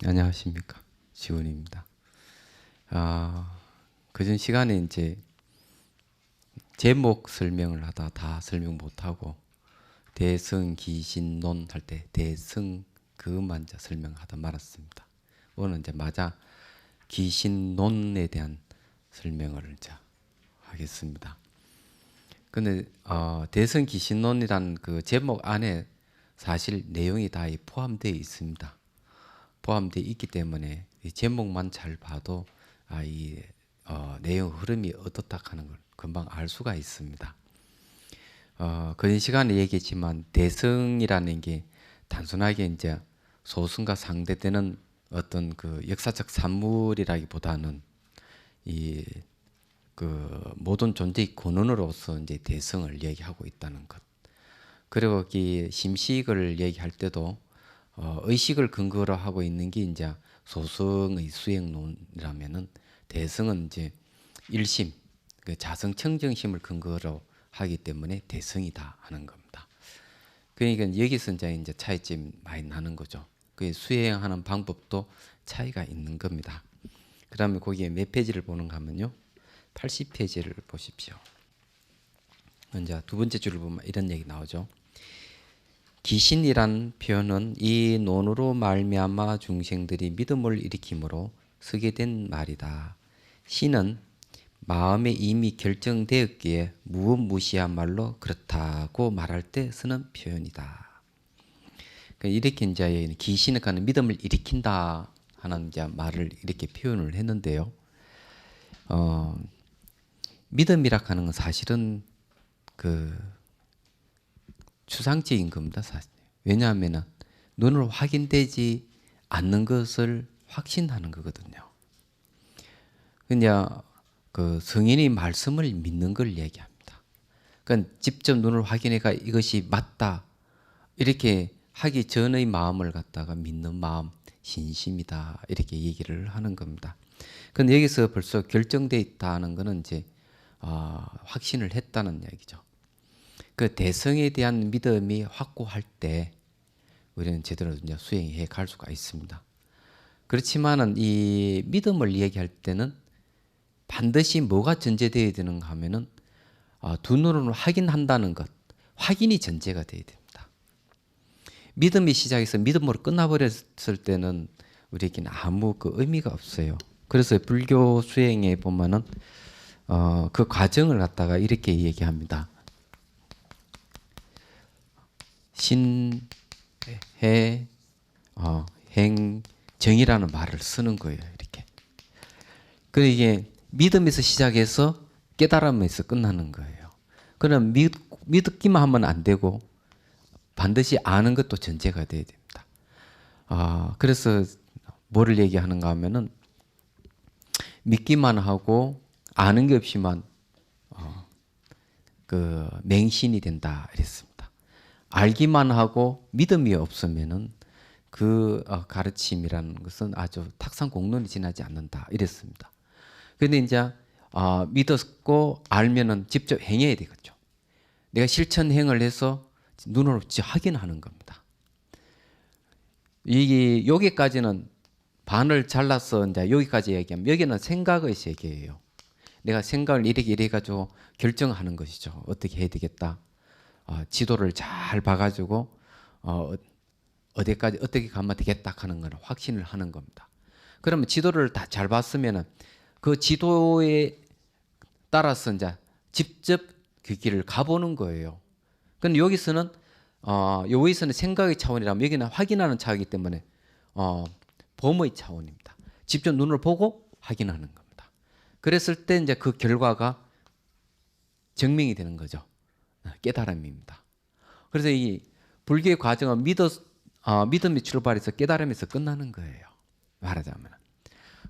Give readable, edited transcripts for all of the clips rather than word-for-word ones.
안녕하십니까, 지훈입니다. 그전 시간에 이제 제목 설명을 하다 다 설명 못하고 대승기신론 할 때 대승 그것만 이제 설명하다 말았습니다. 오늘 이제 맞아 기신론에 대한 설명을 이제 하겠습니다. 근데 대승기신론이란 그 제목 안에 사실 내용이 다 포함되어 있습니다. 포함되어 있기 때문에 이 제목만 잘 봐도 이 내용 흐름이 어떻다 하는 걸 금방 알 수가 있습니다. 그 시간에 얘기했지만 대승이라는 게 단순하게 이제 소승과 상대되는 어떤 그 역사적 산물이라기보다는 이 그 모든 존재의 근원으로서 이제 대승을 얘기하고 있다는 것. 그리고 이 심식을 얘기할 때도 의식을 근거로 하고 있는 게 이제 소승의 수행론이라면은 대승은 이제 일심, 그 자성 청정심을 근거로 하기 때문에 대승이다 하는 겁니다. 그러니까 여기서 이제 차이점이 많이 나는 거죠. 그 수행하는 방법도 차이가 있는 겁니다. 그다음에 거기에 몇 페이지를 보는가 하면요, 80페이지를 보십시오. 이제 두 번째 줄을 보면 이런 얘기 나오죠. 기신이란 표현은 이 논으로 말미암아 중생들이 믿음을 일으키므로 쓰게 된 말이다. 신은 마음에 이미 결정되었기에 무엇무시한 말로 그렇다고 말할 때 쓰는 표현이다. 이렇게 이제 기신을 가는 믿음을 일으킨다 하는 이제 말을 이렇게 표현을 했는데요. 믿음이라 하는 건 사실은 그 추상적인 겁니다. 사실. 왜냐하면 눈으로 확인되지 않는 것을 확신하는 거거든요. 그냥 그 성인이 말씀을 믿는 걸 얘기합니다. 그러니까 직접 눈으로 확인해가 이것이 맞다 이렇게 하기 전의 마음을 갖다가 믿는 마음, 신심이다 이렇게 얘기를 하는 겁니다. 근데 여기서 벌써 결정돼 있다는 것은 이제 확신을 했다는 얘기죠. 그 대성에 대한 믿음이 확고할 때 우리는 제대로 이제 수행해 갈 수가 있습니다. 그렇지만은 이 믿음을 얘기할 때는 반드시 뭐가 전제되어야 되는가 하면은 두 눈으로 확인한다는 것, 확인이 전제가 되어야 됩니다. 믿음이 시작해서 믿음으로 끝나버렸을 때는 우리에게는 아무 그 의미가 없어요. 그래서 불교 수행에 보면은 그 과정을 갖다가 이렇게 얘기합니다. 신, 해, 행, 정이라는 말을 쓰는 거예요. 이렇게. 그 이게 믿음에서 시작해서 깨달음에서 끝나는 거예요. 그럼 믿기만 하면 안 되고 반드시 아는 것도 전제가 돼야 됩니다. 그래서 뭐를 얘기하는가 하면은 믿기만 하고 아는 게 없이만 그 맹신이 된다 이랬습니다. 알기만 하고 믿음이 없으면은 그 가르침이라는 것은 아주 탁상공론이 지나지 않는다 이랬습니다. 그런데 이제 믿었고 알면은 직접 행해야 되겠죠. 내가 실천 행을 해서 눈으로 확인하는 겁니다. 이게 여기까지는 반을 잘라서 이제 여기까지 얘기하면 여기는 생각의 세계예요. 내가 생각을 이렇게 가지고 결정하는 것이죠. 어떻게 해야 되겠다. 지도를 잘 봐가지고 어디까지 어떻게 가면 되겠다 하는 걸 확신을 하는 겁니다. 그러면 지도를 다 잘 봤으면은 그 지도에 따라서 이제 직접 그 길을 가보는 거예요. 근데 여기서는 여기서는 생각의 차원이라면 여기는 확인하는 차원이기 때문에 범의 차원입니다. 직접 눈을 보고 확인하는 겁니다. 그랬을 때 이제 그 결과가 증명이 되는 거죠. 깨달음입니다. 그래서 이 불교의 과정은 믿음이 출발해서 깨달음에서 끝나는 거예요. 말하자면.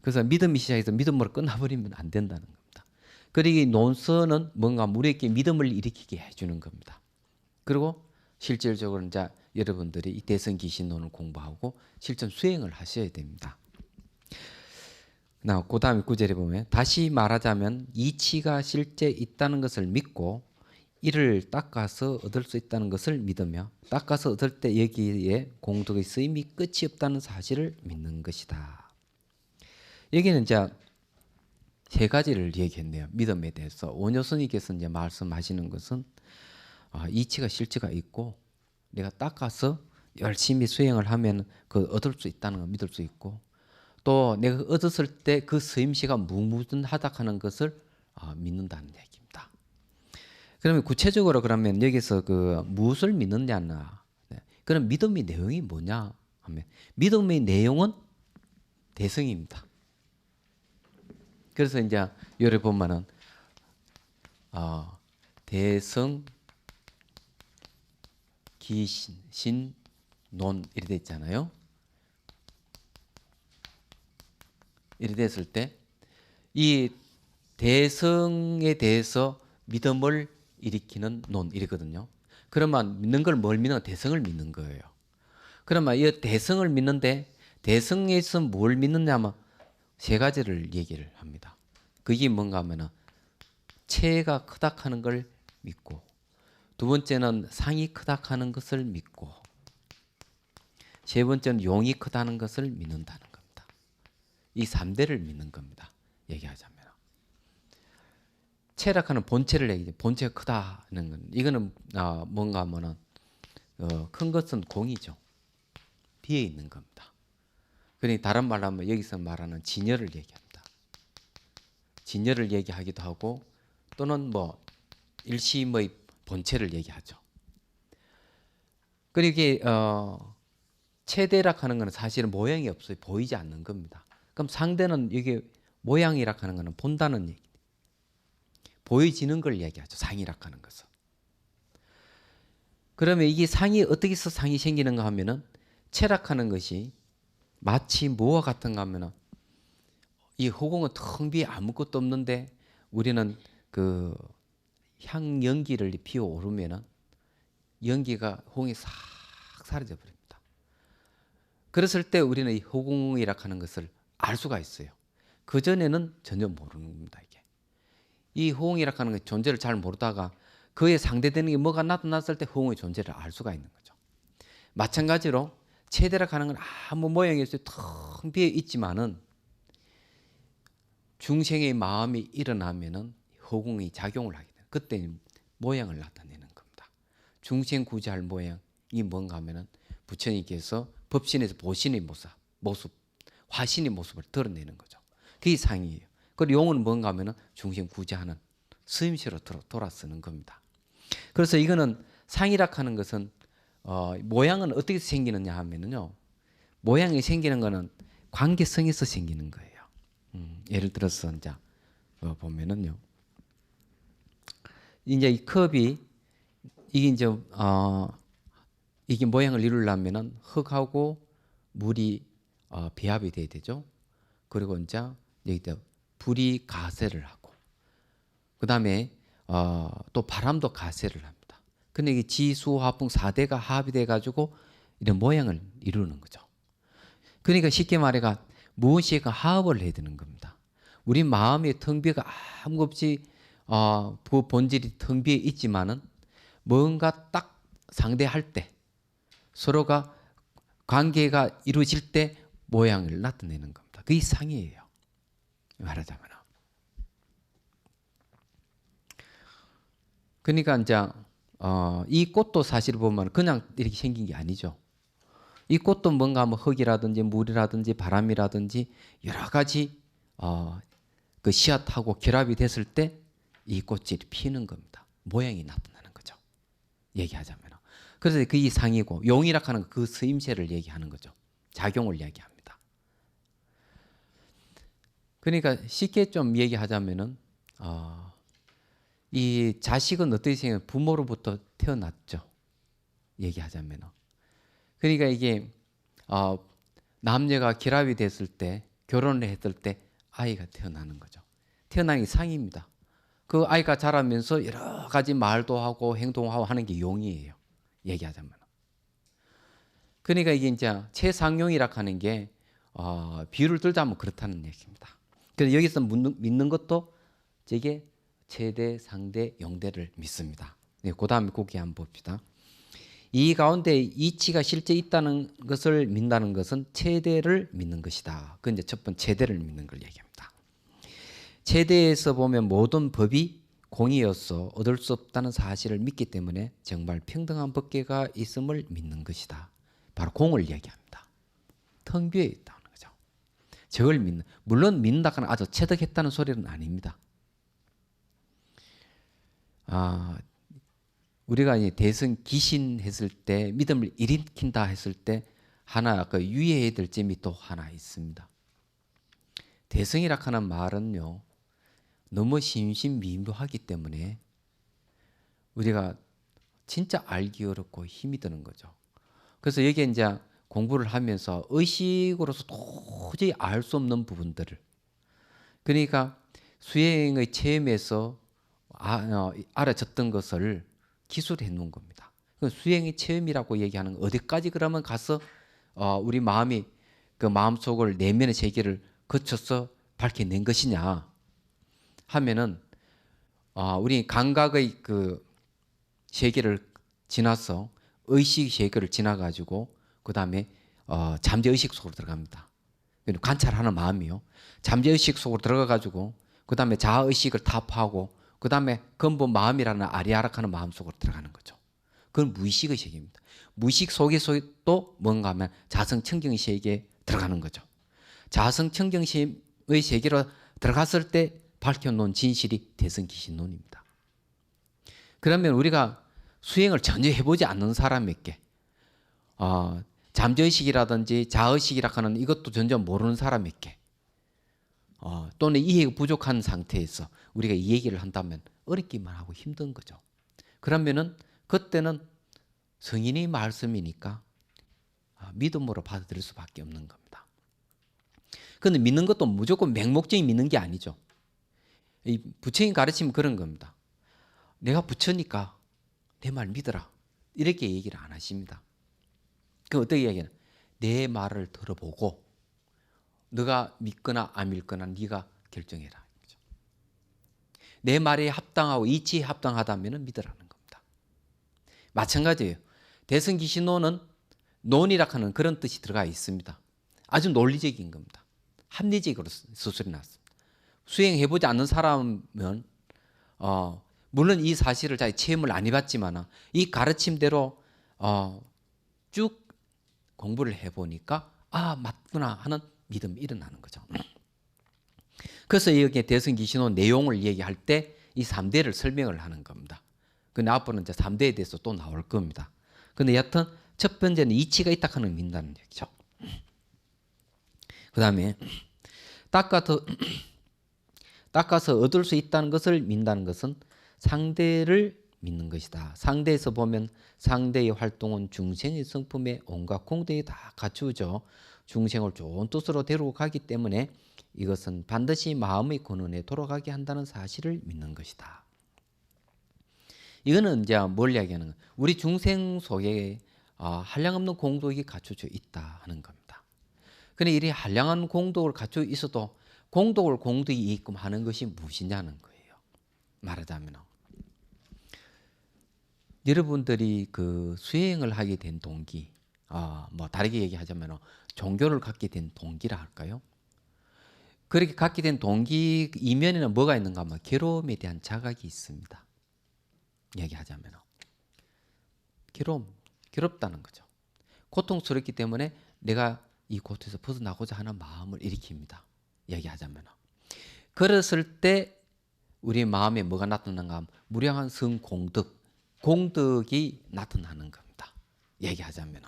그래서 믿음이 시작해서 믿음으로 끝나버리면 안 된다는 겁니다. 그리고 이 논서는 뭔가 우리에게 믿음을 일으키게 해주는 겁니다. 그리고 실질적으로 이제 여러분들이 이 대승기신론을 공부하고 실전 수행을 하셔야 됩니다. 그 다음에 9절에 보면 다시 말하자면 이치가 실제 있다는 것을 믿고 이를 닦아서 얻을 수 있다는 것을 믿으며 닦아서 얻을 때 여기에 공덕의 쓰임이 끝이 없다는 사실을 믿는 것이다. 여기는 이제 세 가지를 얘기했네요. 믿음에 대해서. 원효스님께서 이제 말씀하시는 것은 이치가 실체가 있고 내가 닦아서 열심히 수행을 하면 그 얻을 수 있다는 걸 믿을 수 있고 또 내가 얻었을 때 그 쓰임새가 무궁무진하다 하는 것을 믿는다는 얘기입니다. 그러면 구체적으로 그러면 여기서 그 무엇을 믿느냐나 그럼 믿음의 내용이 뭐냐 하면 믿음의 내용은 대성입니다. 그래서 이제 여기 보면은 대성 기신 신논 이렇게 돼 있잖아요. 이렇게 됐을 때 이 대성에 대해서 믿음을 일으키는 논 이거든요. 그러면 믿는 걸 뭘 믿는? 대성을 믿는 거예요. 그러면 이 대성을 믿는데 대성에서 뭘 믿느냐면 세 가지를 얘기를 합니다. 그게 뭔가 하면은 체가 크다 하는 걸 믿고 두 번째는 상이 크다 하는 것을 믿고 세 번째는 용이 크다는 것을 믿는다는 겁니다. 이 3대를 믿는 겁니다. 얘기하자면 체락하는 본체를 얘기해. 본체가 크다는 건 이거는 뭔가 하면은 큰 것은 공이죠. 비에 있는 겁니다. 그러니 다른 말로 하면 여기서 말하는 진여를 얘기합니다. 진여를 얘기하기도 하고 또는 뭐 일심의 본체를 얘기하죠. 그리고 체대락 하는 것은 사실은 모양이 없어요. 보이지 않는 겁니다. 그럼 상대는 이게 모양이라 하는 것은 본다는 얘기. 보여지는 걸 얘기하죠. 상이락 하는 것은. 그러면 이게 상이 어떻게 해서 상이 생기는가 하면은 체락하는 것이 마치 뭐와 같은가 하면은 이 허공은 텅 비어 아무것도 없는데 우리는 그 향연기를 피워 오르면은 연기가 허공에 싹 사라져 버립니다. 그랬을 때 우리는 이 허공이라 하는 것을 알 수가 있어요. 그 전에는 전혀 모르는 겁니다. 이게 이 허공이라 하는 것 존재를 잘 모르다가 그에 상대되는 게 뭐가 나타났을 때 허공의 존재를 알 수가 있는 거죠. 마찬가지로 체대라 하는 건 아무 모양이 없어요. 텅 비어 있지만은 중생의 마음이 일어나면은 허공이 작용을 하게 돼요. 그때 모양을 나타내는 겁니다. 중생 구제할 모양이 뭔가 하면은 부처님께서 법신에서 보신의 모습, 화신의 모습을 드러내는 거죠. 그게 상이에요. 그리고 용은 뭔가 하면은 중생 구제하는 스님시로 돌아서는 겁니다. 그래서 이거는 상이라 하는 것은 모양은 어떻게 생기느냐 하면은요. 모양이 생기는 거는 관계성에서 생기는 거예요. 예를 들어서 이제 보면은요. 이제 이 컵이 이게 이제 이게 모양을 이루려면은 흙하고 물이 배합이 돼야 되죠. 그리고 이제 여기다 불이 가세를 하고 그다음에 또 바람도 가세를 합니다. 근데 이게 지수 화풍 4대가 합이 돼 가지고 이런 모양을 이루는 거죠. 그러니까 쉽게 말해가 무엇인가 화합을 해야 되는 겁니다. 우리 마음의 텅 비가 아무 없이 그 본질이 텅 비어 있지만은 뭔가 딱 상대할 때 서로가 관계가 이루어질 때 모양을 나타내는 겁니다. 그게 상이에요. 말하자면. 그러니까 이제 이 꽃도 사실 보면 그냥 이렇게 생긴 게 아니죠. 이 꽃도 뭔가 뭐 흙이라든지 물이라든지 바람이라든지 여러 가지 그 씨앗하고 결합이 됐을 때 이 꽃이 피는 겁니다. 모양이 나타나는 거죠. 얘기하자면. 그래서 그게 상이고 용이라 하는 그 쓰임새를 얘기하는 거죠. 작용을 얘기합니다. 그러니까 쉽게 좀 얘기하자면은 이 자식은 어떻게 생각해요? 부모로부터 태어났죠. 얘기하자면은. 그러니까 이게 남녀가 결합이 됐을 때 결혼을 했을 때 아이가 태어나는 거죠. 태어나는 게 상입니다. 그 아이가 자라면서 여러 가지 말도 하고 행동하고 하는 게 용이에요. 얘기하자면. 그러니까 이게 이제 최상용이라 하는 게 비유를 들자면 그렇다는 얘기입니다. 그래서 여기서 믿는 것도 저게 최대, 상대, 용대를 믿습니다. 네, 그 다음에 거기 한번 봅시다. 이 가운데 이치가 실제 있다는 것을 믿는다는 것은 체대를 믿는 것이다. 그 이제 첫 번째 체대를 믿는 걸 얘기합니다. 체대에서 보면 모든 법이 공이어서 얻을 수 없다는 사실을 믿기 때문에 정말 평등한 법계가 있음을 믿는 것이다. 바로 공을 얘기합니다. 텅 비어 있다는 거죠. 저걸 믿는, 물론 믿는다거나 아주 체득했다는 소리는 아닙니다. 우리가 이제 대승 기신했을 때 믿음을 일으킨다 했을 때 하나 그 유의해야 될 점이 또 하나 있습니다. 대승이라 하는 말은요 너무 심신미묘하기 때문에 우리가 진짜 알기 어렵고 힘이 드는 거죠. 그래서 여기에 이제 공부를 하면서 의식으로서 도저히 알 수 없는 부분들을, 그러니까 수행의 체험에서 알아졌던 것을 기술해 놓은 겁니다. 수행의 체험이라고 얘기하는 어디까지 그러면 가서 우리 마음이 그 마음속을 내면의 세계를 거쳐서 밝혀낸 것이냐 하면은 우리 감각의 그 세계를 지나서 의식 세계를 지나 가지고 그 다음에 잠재의식 속으로 들어갑니다. 관찰하는 마음이요. 잠재의식 속으로 들어가 가지고 그 다음에 자아의식을 타파하고 그 다음에 근본 마음이라는 아리아락하는 마음 속으로 들어가는 거죠. 그건 무의식의 세계입니다. 무의식 속에서 또 뭔가 하면 자성청경의 세계에 들어가는 거죠. 자성청경의 세계로 들어갔을 때 밝혀놓은 진실이 대승기신론입니다. 그러면 우리가 수행을 전혀 해보지 않는 사람에게 잠재의식이라든지 자의식이라 하는 이것도 전혀 모르는 사람에게 또는 이해가 부족한 상태에서 우리가 이 얘기를 한다면 어렵기만 하고 힘든 거죠. 그러면은 그때는 성인의 말씀이니까 믿음으로 받아들일 수밖에 없는 겁니다. 그런데 믿는 것도 무조건 맹목적인 믿는 게 아니죠. 이 부처님 가르치면 그런 겁니다. 내가 부처니까 내 말 믿어라. 이렇게 얘기를 안 하십니다. 그럼 어떻게 얘기하냐? 내 말을 들어보고 너가 믿거나 안 믿거나 네가 결정해라. 내 말에 합당하고 이치에 합당하다면 믿으라는 겁니다. 마찬가지예요. 대승기신론은 논이라 하는 그런 뜻이 들어가 있습니다. 아주 논리적인 겁니다. 합리적으로 수술이 났습니다. 수행해보지 않는 사람은 물론 이 사실을 자기 체험을 안 해봤지만 이 가르침대로 쭉 공부를 해보니까 맞구나 하는 믿음이 일어나는 거죠. 그래서 여기에 대승기신론 내용을 얘기할 때 이 3대를 설명을 하는 겁니다. 근데 앞으로는 이제 3대에 대해서 또 나올 겁니다. 근데 여하튼 첫 번째는 이치가 있다 하는 걸 믿는다는 얘기죠. 그 다음에 닦아서 얻을 수 있다는 것을 믿는다는 것은 상대를 믿는 것이다. 상대에서 보면 상대의 활동은 중생의 성품에 온갖 공덕이 다 갖추죠. 중생을 좋은 뜻으로 데리고 가기 때문에 이것은 반드시 마음의 근원에 돌아가게 한다는 사실을 믿는 것이다. 이거는 이제 뭘 이야기하는 거예요? 우리 중생 속에 한량없는 공덕이 갖춰져 있다 하는 겁니다. 그런데 이리 한량한 공덕을 갖춰 있어도 공덕을 공덕이 있게끔 하는 것이 무엇이냐는 거예요. 말하자면 여러분들이 그 수행을 하게 된 동기, 뭐 다르게 얘기하자면 종교를 갖게 된 동기라 할까요? 그렇게 갖게 된 동기 이면에는 뭐가 있는가 하면 괴로움에 대한 자각이 있습니다. 얘기하자면 괴롭다는 거죠. 고통스럽기 때문에 내가 이 고통에서 벗어나고자 하는 마음을 일으킵니다. 얘기하자면 그랬을 때 우리 마음에 뭐가 나타나는가 하면 무량한 공덕이 나타나는 겁니다. 얘기하자면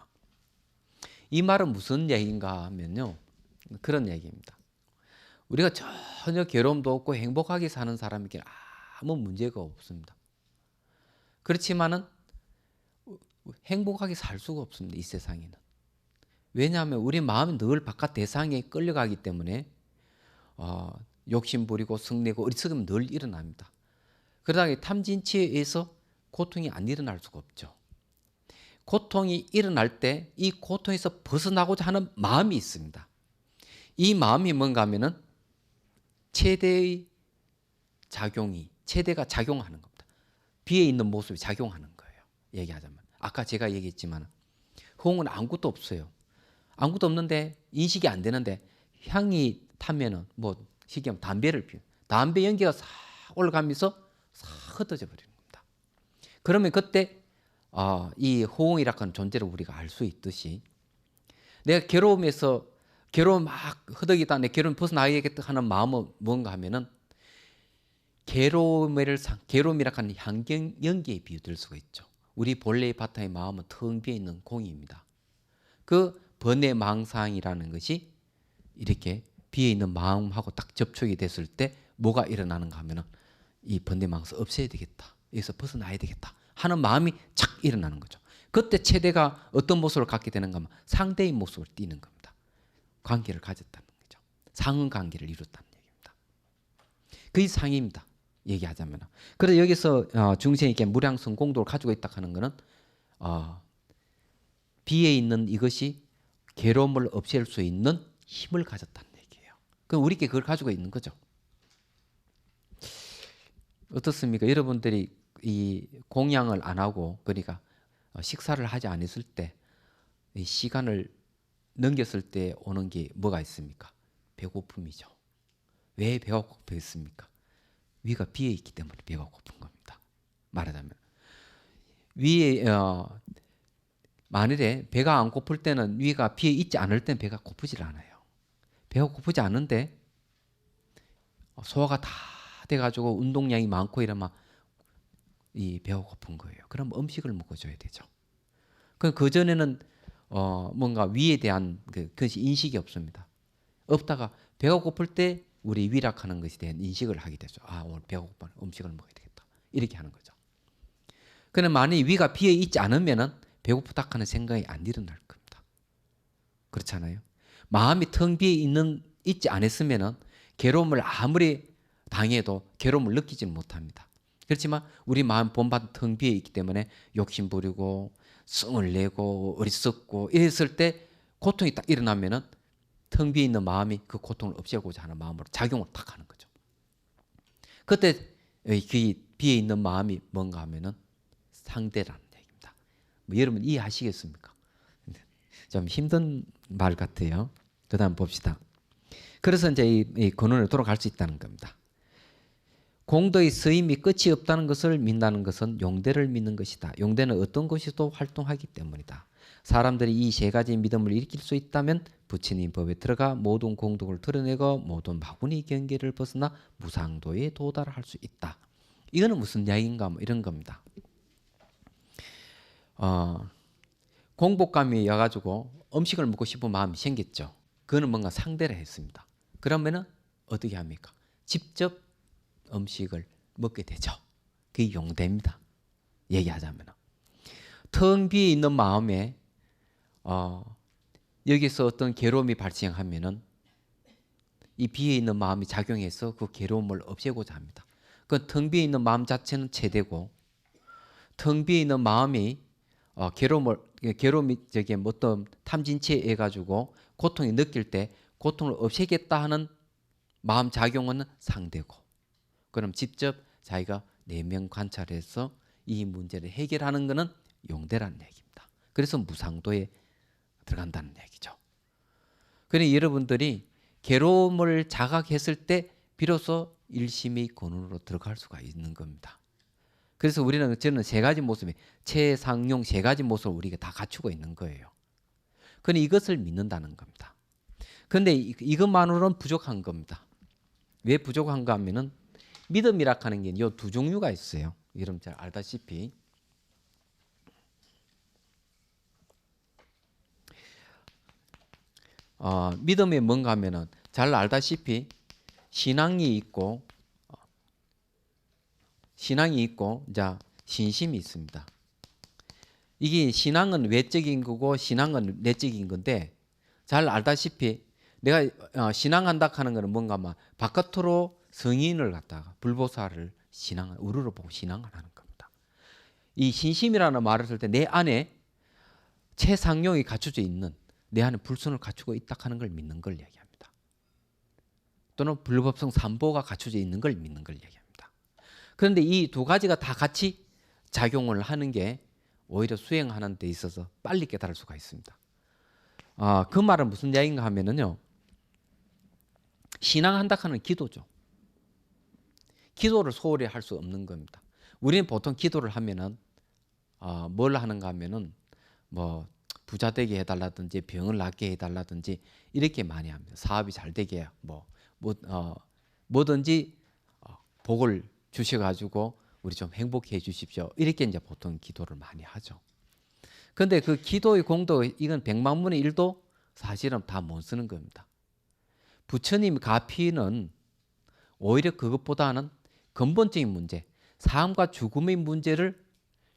이 말은 무슨 얘기인가 하면요, 그런 얘기입니다. 우리가 전혀 괴로움도 없고 행복하게 사는 사람에게 아무 문제가 없습니다. 그렇지만은 행복하게 살 수가 없습니다. 이 세상에는. 왜냐하면 우리 마음이 늘 바깥 대상에 끌려가기 때문에 욕심 부리고 성내고 어리석으면 늘 일어납니다. 그러다가 탐진치에 의해서 고통이 안 일어날 수가 없죠. 고통이 일어날 때 이 고통에서 벗어나고자 하는 마음이 있습니다. 이 마음이 뭔가 하면은 체대가 작용하는 겁니다. 비에 있는 모습이 작용하는 거예요. 얘기하자면. 아까 제가 얘기했지만 호응은 아무것도 없어요. 아무것도 없는데 인식이 안 되는데 향이 타면은 뭐 쉽게 하면 담배를 피우. 담배 연기가 싹 올라가면서 싹 흩어져 버리는 겁니다. 그러면 그때 이 호응이라고 하는 존재를 우리가 알 수 있듯이 내가 괴로움 막 허덕이다 내 괴로움 벗어나야겠다 하는 마음은 뭔가 하면은 괴로움이라고 하는 향경 연기에 비유될 수가 있죠. 우리 본래의 바탕의 마음은 텅 비어 있는 공입니다. 그 번뇌망상이라는 것이 이렇게 비어 있는 마음하고 딱 접촉이 됐을 때 뭐가 일어나는가 하면은 이 번뇌망상 없애야 되겠다. 여기서 벗어나야 되겠다 하는 마음이 착 일어나는 거죠. 그때 최대가 어떤 모습을 갖게 되는가 하면 상대의 모습을 띠는 겁니다. 관계를 가졌다는 거죠. 상응관계를 이뤘다는 얘기입니다. 그게 상입니다. 얘기하자면. 그래서 여기서 중생이 이렇게 무량성 공도를 가지고 있다 하는 것은 비에 있는 이것이 괴로움을 없앨 수 있는 힘을 가졌다는 얘기예요. 그럼 우리께 그걸 가지고 있는 거죠. 어떻습니까? 여러분들이 이 공양을 안 하고 그러니까 식사를 하지 않았을 때 이 시간을 넘겼을 때 오는 게 뭐가 있습니까? 배고픔이죠. 왜 배가 고프겠습니까? 위가 비어 있기 때문에 배가 고픈 겁니다. 말하자면 위에 만일에 배가 안 고플 때는 위가 비어 있지 않을 땐 배가 고프질 않아요. 배가 고프지 않은데 소화가 다 돼가지고 운동량이 많고 이러면 이 배가 고픈 거예요. 그럼 음식을 먹어줘야 되죠. 그 전에는 뭔가 위에 대한 그것이 인식이 없습니다. 없다가 배가 고플 때 우리 위락하는 것에 대한 인식을 하게 되죠. 오늘 배가 고파 음식을 먹어야 되겠다. 이렇게 하는 거죠. 그런데 만약 위가 비어 있지 않으면은 배고프다 하는 생각이 안 일어날 겁니다. 그렇잖아요. 마음이 텅 비어 있지 않았으면은 괴로움을 아무리 당해도 괴로움을 느끼지는 못합니다. 그렇지만 우리 마음 본반 텅 비어 있기 때문에 욕심 부리고 성을 내고 어리석고 이랬을 때 고통이 딱 일어나면은 텅 비어 있는 마음이 그 고통을 없애고자 하는 마음으로 작용을 딱 하는 거죠. 그때 그 비어 있는 마음이 뭔가 하면은 상대라는 얘기입니다. 뭐 여러분 이해하시겠습니까? 좀 힘든 말 같아요. 그 다음 봅시다. 그래서 이제 이 근원으로 돌아갈 수 있다는 겁니다. 공덕의 서임이 끝이 없다는 것을 믿는다는 것은 용대를 믿는 것이다. 용대는 어떤 것이도 활동하기 때문이다. 사람들이 이 세 가지 믿음을 일으킬 수 있다면 부처님 법에 들어가 모든 공덕을 드러내고 모든 마구니 경계를 벗어나 무상도에 도달할 수 있다. 이거는 무슨 이야기인가 뭐 이런 겁니다. 공복감이 와가지고 음식을 먹고 싶은 마음이 생겼죠. 그거는 뭔가 상대를 했습니다. 그러면은 어떻게 합니까? 직접 음식을 먹게 되죠. 그게 용대입니다. 얘기하자면 텅 비어 있는 마음에 여기서 어떤 괴로움이 발생하면은 이 비어 있는 마음이 작용해서 그 괴로움을 없애고자 합니다. 그 텅 비어 있는 마음 자체는 최대고 텅 비어 있는 마음이 괴로움이 어떤 탐진치에 가지고 고통이 느낄 때 고통을 없애겠다 하는 마음 작용은 상대고 그럼 직접 자기가 내면 관찰해서 이 문제를 해결하는 것은 용대라는 얘기입니다. 그래서 무상도에 들어간다는 얘기죠. 그러니 여러분들이 괴로움을 자각했을 때 비로소 일심이 근원으로 들어갈 수가 있는 겁니다. 그래서 저는 세 가지 모습이 최상용 세 가지 모습을 우리가 다 갖추고 있는 거예요. 그러니 이것을 믿는다는 겁니다. 그런데 이것만으로는 부족한 겁니다. 왜 부족한가 하면은 믿음이라 하는 게 이 두 종류가 있어요. 여러분 잘 알다시피 믿음이 뭔가 하면은 잘 알다시피 신앙이 있고 자 신심이 있습니다. 이게 신앙은 외적인 거고 신앙은 내적인 건데 잘 알다시피 내가 신앙한다 하는 거는 뭔가 막 바깥으로 성인을 갖다가 불보살을 우르르 보고 신앙을 하는 겁니다. 이 신심이라는 말을 쓸 때 내 안에 최상용이 갖춰져 있는 내 안에 불순을 갖추고 있다 하는 걸 믿는 걸 얘기합니다. 또는 불법성 삼보가 갖춰져 있는 걸 믿는 걸 얘기합니다. 그런데 이 두 가지가 다 같이 작용을 하는 게 오히려 수행하는 데 있어서 빨리 깨달을 수가 있습니다. 그 말은 무슨 이야기인가 하면은요. 신앙한다 하는 기도죠. 기도를 소홀히 할 수 없는 겁니다. 우리는 보통 기도를 하면은 뭘 하는가 하면은 뭐 부자 되게 해달라든지 병을 낫게 해달라든지 이렇게 많이 합니다. 사업이 잘 되게 뭐든지 복을 주셔가지고 우리 좀 행복해 주십시오. 이렇게 이제 보통 기도를 많이 하죠. 그런데 그 기도의 공도 이건 100만분의 1도 사실은 다 못 쓰는 겁니다. 부처님 가피는 오히려 그것보다는 근본적인 문제, 삶과 죽음의 문제를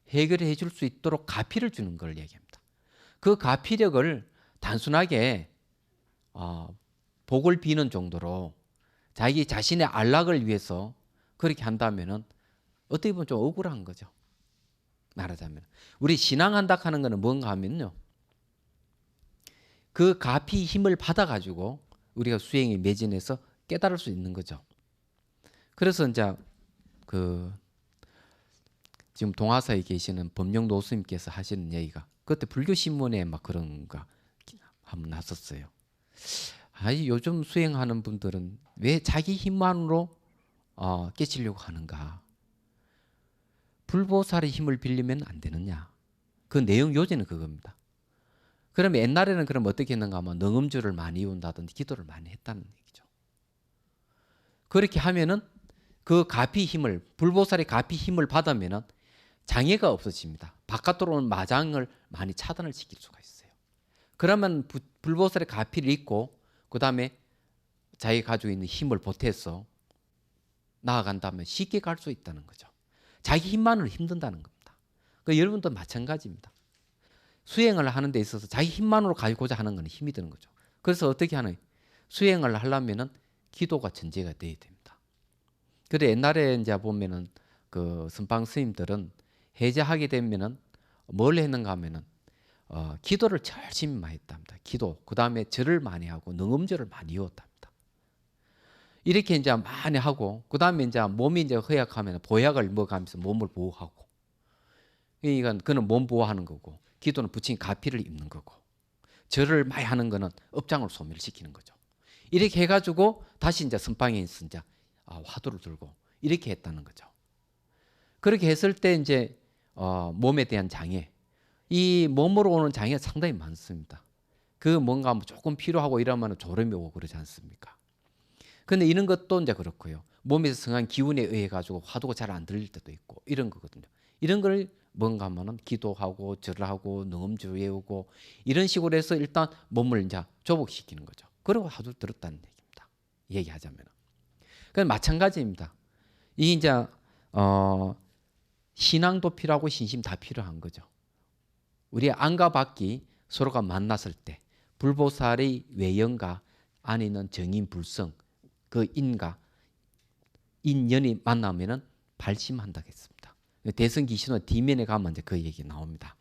해결해 줄 수 있도록 가피를 주는 걸 얘기합니다. 그 가피력을 단순하게 복을 비는 정도로 자기 자신의 안락을 위해서 그렇게 한다면은 어떻게 보면 좀 억울한 거죠. 말하자면 우리 신앙한다 하는 거는 뭔가 하면요. 그 가피 힘을 받아가지고 우리가 수행에 매진해서 깨달을 수 있는 거죠. 그래서 이제 지금 동화사에 계시는 법령도 스님께서 하시는 얘기가 그때 불교 신문에 막 그런 거 한번 났었어요. 요즘 수행하는 분들은 왜 자기 힘만으로 깨치려고 하는가? 불보살의 힘을 빌리면 안 되느냐? 그 내용 요지는 그겁니다. 그러면 옛날에는 그럼 어떻게 했는가 하면 능음주를 많이 외운다든지 기도를 많이 했다는 얘기죠. 그렇게 하면은 그 가피 힘을 불보살의 가피 힘을 받으면은 장애가 없어집니다. 바깥으로 오는 마장을 많이 차단을 시킬 수가 있어요. 그러면 불보살의 가피를 잊고 그 다음에 자기가 가지고 있는 힘을 보태서 나아간다면 쉽게 갈 수 있다는 거죠. 자기 힘만으로 힘든다는 겁니다. 여러분도 마찬가지입니다. 수행을 하는 데 있어서 자기 힘만으로 가고자 하는 건 힘이 드는 거죠. 그래서 어떻게 하는 수행을 하려면은 기도가 전제가 돼야 됩니다. 그런데 옛날에 이제 보면은 그 선방 스님들은 해제하게 되면은 뭘 했는가 하면은 기도를 열심히 많이 했답니다. 기도, 그 다음에 절을 많이 하고 능음절을 많이 외웠답니다. 이렇게 이제 많이 하고, 그 다음에 이제 몸이 이제 허약하면 보약을 먹으면서 몸을 보호하고, 그러니까 그는 몸 보호하는 거고, 기도는 부처님 가피를 입는 거고, 절을 많이 하는 거는 업장을 소멸시키는 거죠. 이렇게 해가지고 다시 이제 선방에 이제 화두를 들고 이렇게 했다는 거죠. 그렇게 했을 때 이제 몸에 대한 장애, 이 몸으로 오는 장애가 상당히 많습니다. 그 뭔가 조금 필요하고 이러면 졸음이 오고 그러지 않습니까? 근데 이런 것도 이제 그렇고요. 몸에서 성한 기운에 의해 가지고 화두가 잘 안 들릴 때도 있고 이런 거거든요. 이런 걸 뭔가 하면은 기도하고 절하고 능음주 외우고 이런 식으로 해서 일단 몸을 이제 조복시키는 거죠. 그리고 화두 들었다는 얘기입니다. 얘기하자면. 그건 마찬가지입니다. 이 이제 신앙도 필요하고 신심 다 필요한 거죠. 우리 안과 밖이 서로가 만났을 때 불보살의 외연과 안에 있는 정인 불성 그 인과 인연이 만나면은 발심한다고 했습니다. 대성기신호 뒤면에 가면 이제 그 얘기 나옵니다.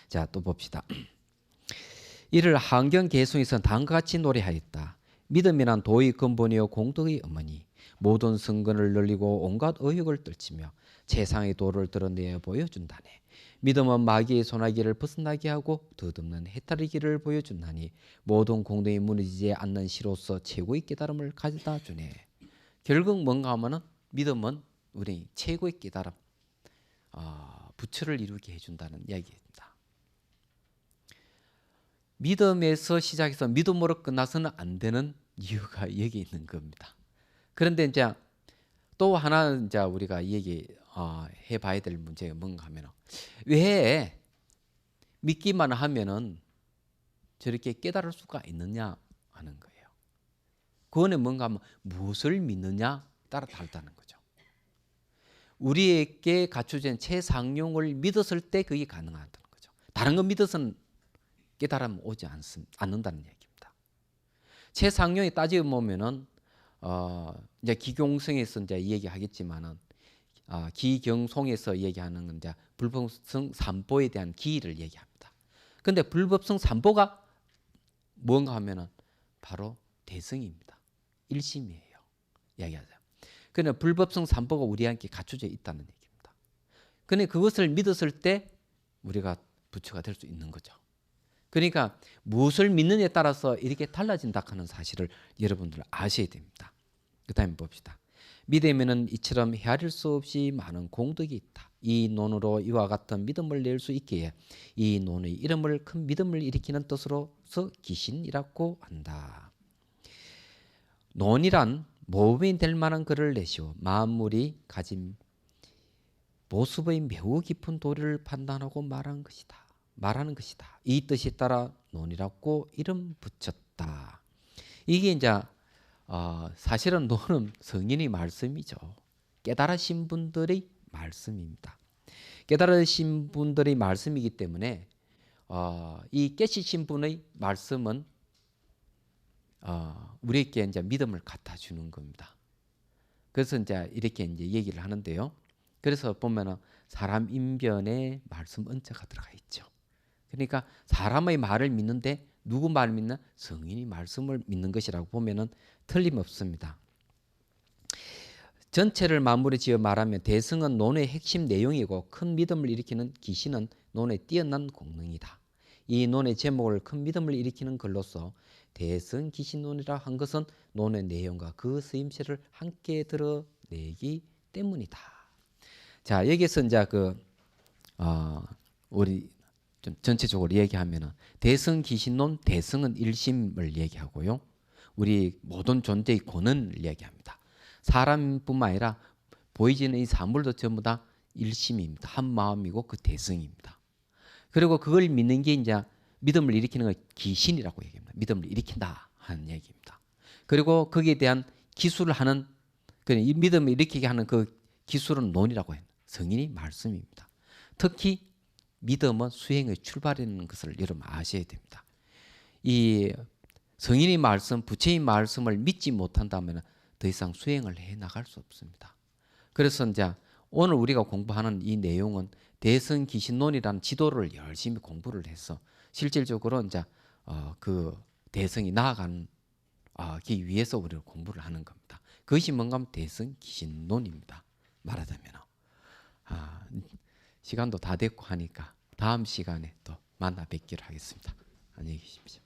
자, 또 봅시다. 이를 한경계송에서는 다음과 같이 노래하였다. 믿음이란 도의 근본이요 공덕의 어머니 모든 성근을 늘리고 온갖 의욕을 떨치며 최상의 도를 드러내어 보여준다네. 믿음은 마귀의 소나기를 벗어나게 하고 덧없는 해탈의 길을 보여준다니 모든 공덕이 무너지지 않는 시로서 최고의 깨달음을 가져다 주네. 결국 뭔가 하면은 믿음은 우리 최고의 깨달음, 부처를 이루게 해준다는 이야기입니다. 믿음에서 시작해서 믿음으로 끝나서는 안 되는 이유가 여기 있는 겁니다. 그런데 이제 또 하나 이제 우리가 해봐야 될 문제가 뭔가 하면은 왜 믿기만 하면은 저렇게 깨달을 수가 있느냐 하는 거예요. 그거는 뭔가 하면 무엇을 믿느냐 따라 다르다는 거죠. 우리에게 갖춰진 최상용을 믿었을 때 그게 가능하다는 거죠. 다른 거 믿어서는 깨달음 오지 않는다는 얘기입니다. 최상용이 따지고 보면은 이제 기경성에서 이제 얘기하겠지만은 기경송에서 얘기하는 건 이제 불법성 삼보에 대한 기의를 얘기합니다. 그런데 불법성 삼보가 뭔가 하면은 바로 대성입니다. 일심이에요. 이야기하자. 그러나 불법성 삼보가 우리한테 갖춰져 있다는 얘기입니다. 근데 그것을 믿었을 때 우리가 부처가 될 수 있는 거죠. 그러니까 무엇을 믿느냐에 따라서 이렇게 달라진다 하는 사실을 여러분들 아셔야 됩니다. 그 다음에 봅시다. 믿으면은 이처럼 헤아릴 수 없이 많은 공덕이 있다. 이 논으로 이와 같은 믿음을 낼 수 있기에 이 논의 이름을 큰 믿음을 일으키는 뜻으로서 기신이라고 한다. 논이란 모범이 될 만한 글을 내시오. 만물이 가진 모습의 매우 깊은 도리를 판단하고 말하는 것이다. 이 뜻에 따라 논이라고 이름 붙였다. 이게 이제 사실은 논은 성인의 말씀이죠. 깨달으신 분들의 말씀입니다. 깨달으신 분들의 말씀이기 때문에 이 깨시신 분의 말씀은 우리에게 이제 믿음을 갖다 주는 겁니다. 그래서 이제 이렇게 이제 얘기를 하는데요. 그래서 보면은 사람 인변에 말씀 은자가 들어가 있죠. 그러니까 사람의 말을 믿는데 누구 말을 믿나? 성인이 말씀을 믿는 것이라고 보면은 틀림없습니다. 전체를 마무리 지어 말하면 대승은 논의 핵심 내용이고 큰 믿음을 일으키는 기신은 논의 뛰어난 공능이다. 이 논의 제목을 큰 믿음을 일으키는 글로서 대승 기신론이라 한 것은 논의 내용과 그 쓰임새를 함께 드러내기 때문이다. 자, 여기서 이제 우리 좀 전체적으로 얘기하면은 대승 기신론, 대승은 일심을 얘기하고요. 우리 모든 존재의 본원을 얘기합니다. 사람뿐만 아니라 보이지는 이 사물도 전부 다 일심입니다. 한 마음이고 그 대승입니다. 그리고 그걸 믿는 게 이제 믿음을 일으키는 걸 기신이라고 얘기합니다. 믿음을 일으킨다 하는 얘기입니다. 그리고 거기에 대한 기술을 하는 이 믿음을 일으키게 하는 그 기술은 논이라고 해요. 성인이 말씀입니다. 특히 믿음은 수행의 출발이라는 것을 여러분 아셔야 됩니다. 이 성인의 말씀, 부처의 말씀을 믿지 못한다면 더 이상 수행을 해 나갈 수 없습니다. 그래서 이제 오늘 우리가 공부하는 이 내용은 대승기신론이라는 지도를 열심히 공부를 해서 실질적으로 이제 그 대승이 나아가기 위해서 우리가 공부를 하는 겁니다. 그것이 뭔가 하면 대승기신론입니다. 말하자면 시간도 다 됐고 하니까 다음 시간에 또 만나 뵙기로 하겠습니다. 안녕히 계십시오.